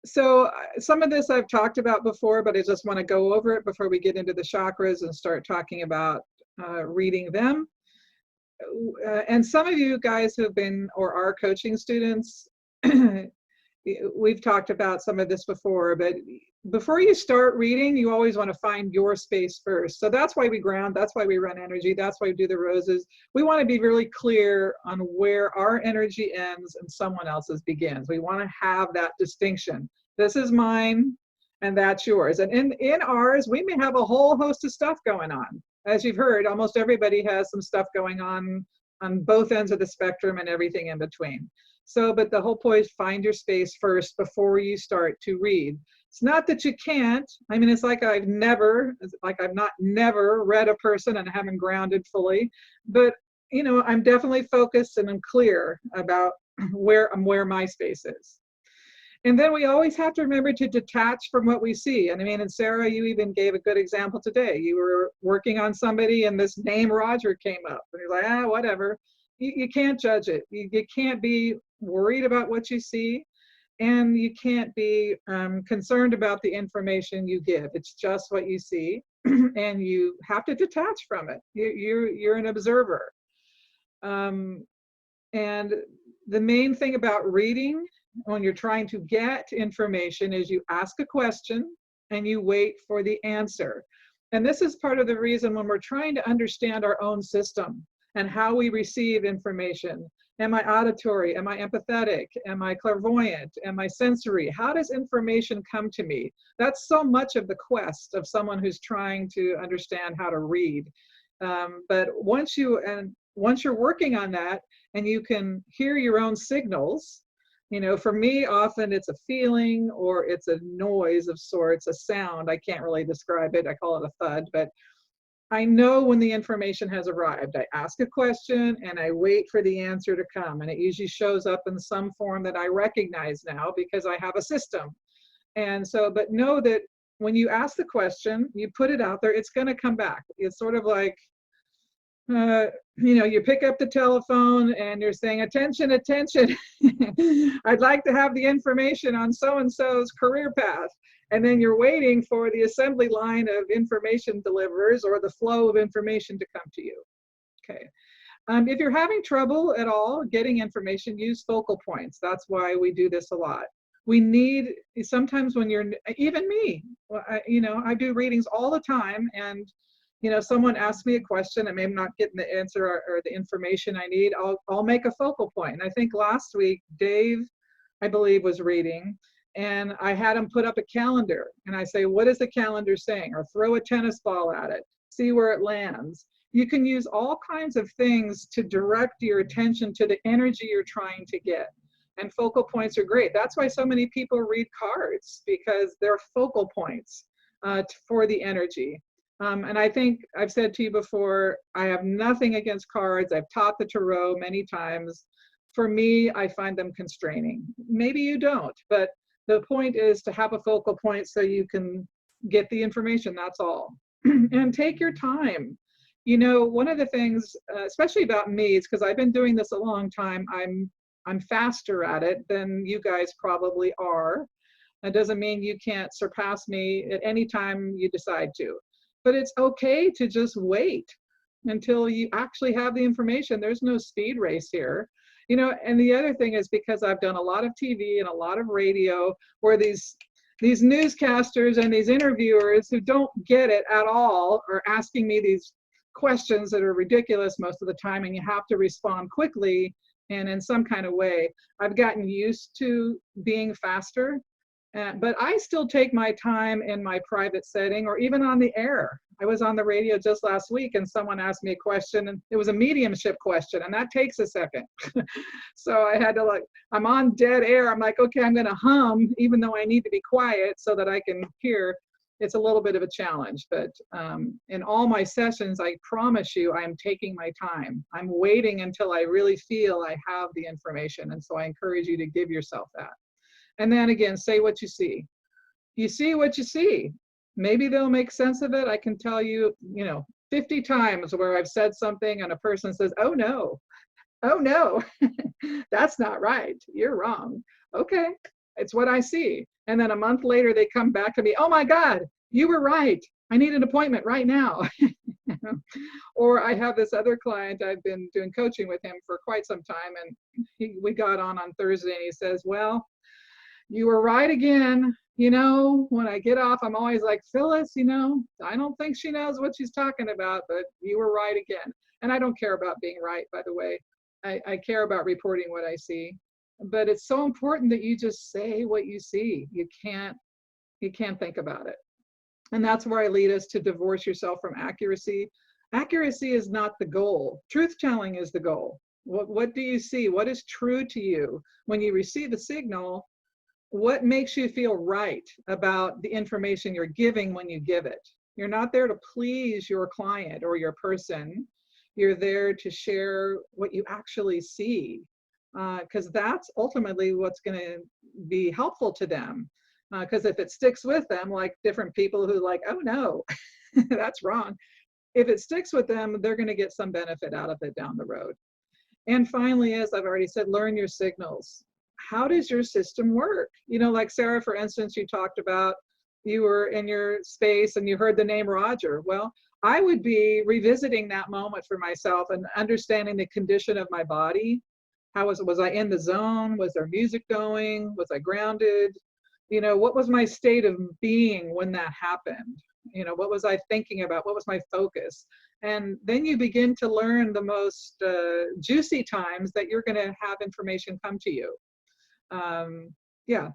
Some of this I've talked about before, but I just want to go over it before we get into the chakras and start talking about reading them. And some of you guys who have been or are coaching students, we've talked about some of this before, but before you start reading, you always want to find your space first. So that's why we ground, that's why we run energy, that's why we do the roses. We want to be really clear on where our energy ends and someone else's begins. We want to have that distinction. This is mine and that's yours. And in ours, we may have a whole host of stuff going on. As you've heard, almost everybody has some stuff going on both ends of the spectrum and everything in between. So, but the whole point is find your space first before you start to read. It's not that you can't. I mean, it's like I've not never read a person and haven't grounded fully, but you know, I'm definitely focused and I'm clear about where my space is. And then we always have to remember to detach from what we see. And I mean, and Sarah, you even gave a good example today. You were working on somebody and this name Roger came up and you're like, whatever. You can't judge it. You can't be worried about what you see, and you can't be concerned about the information you give. It's just what you see, and you have to detach from it. You're an observer. And the main thing about reading when you're trying to get information is you ask a question and you wait for the answer. And this is part of the reason when we're trying to understand our own system and how we receive information. Am I auditory? Am I empathetic? Am I clairvoyant? Am I sensory? How does information come to me? That's so much of the quest of someone who's trying to understand how to read. But once you're working on that and you can hear your own signals, you know, for me, often it's a feeling or it's a noise of sorts, a sound. I can't really describe it. I call it a thud, but I know when the information has arrived. I ask a question and I wait for the answer to come. And it usually shows up in some form that I recognize now because I have a system. And so, but know that when you ask the question, you put it out there, it's going to come back. It's sort of like, you know, you pick up the telephone and you're saying, attention, attention. I'd like to have the information on so-and-so's career path. And then you're waiting for the assembly line of information deliverers or the flow of information to come to you. Okay. If you're having trouble at all getting information, use focal points. That's why we do this a lot. We need, sometimes when you're, even me, you know, I do readings all the time, and you know, someone asks me a question and maybe I'm not getting the answer or the information I need, I'll make a focal point. And I think last week, Dave, I believe, was reading, and I had him put up a calendar. And I say, what is the calendar saying? Or throw a tennis ball at it, see where it lands. You can use all kinds of things to direct your attention to the energy you're trying to get. And focal points are great. That's why so many people read cards, because they're focal points for the energy. And I think I've said to you before, I have nothing against cards. I've taught the tarot many times. For me, I find them constraining. Maybe you don't, but the point is to have a focal point so you can get the information, that's all. And take your time. You know, one of the things, especially about me, is because I've been doing this a long time, I'm faster at it than you guys probably are. That doesn't mean you can't surpass me at any time you decide to. But it's okay to just wait until you actually have the information. There's no speed race here. You know, and the other thing is, because I've done a lot of TV and a lot of radio, where these newscasters and these interviewers who don't get it at all are asking me these questions that are ridiculous most of the time, and you have to respond quickly and in some kind of way. I've gotten used to being faster. But I still take my time in my private setting or even on the air. I was on the radio just last week and someone asked me a question, and it was a mediumship question, and that takes a second. So I had to, I'm on dead air. I'm like, okay, I'm going to hum even though I need to be quiet so that I can hear. It's a little bit of a challenge, but in all my sessions, I promise you, I'm taking my time. I'm waiting until I really feel I have the information. And so I encourage you to give yourself that. And then again, say what you see. You see what you see. Maybe they'll make sense of it. I can tell you, 50 times where I've said something and a person says, oh no, that's not right. You're wrong. Okay, it's what I see. And then a month later, they come back to me, oh my God, you were right. I need an appointment right now. Or I have this other client, I've been doing coaching with him for quite some time, and we got on Thursday, and he says, well, you were right again. You know, when I get off, I'm always like, Phyllis, you know, I don't think she knows what she's talking about, but you were right again. And I don't care about being right, by the way. I care about reporting what I see. But it's so important that you just say what you see. You can't think about it. And that's where I lead us to divorce yourself from accuracy. Accuracy is not the goal. Truth telling is the goal. What do you see? What is true to you? When you receive a signal, what makes you feel right about the information you're giving when you give it? You're not there to please your client or your person. You're there to share what you actually see, because that's ultimately what's going to be helpful to them. Because if it sticks with them, like different people who like, oh no, that's wrong. If it sticks with them, they're going to get some benefit out of it down the road. And finally, as I've already said, learn your signals. How does your system work? You know, like Sarah, for instance, you talked about you were in your space and you heard the name Roger. Well, I would be revisiting that moment for myself and understanding the condition of my body. How was I in the zone? Was there music going? Was I grounded? You know, what was my state of being when that happened? You know, what was I thinking about? What was my focus? And then you begin to learn the most juicy times that you're going to have information come to you. Yeah,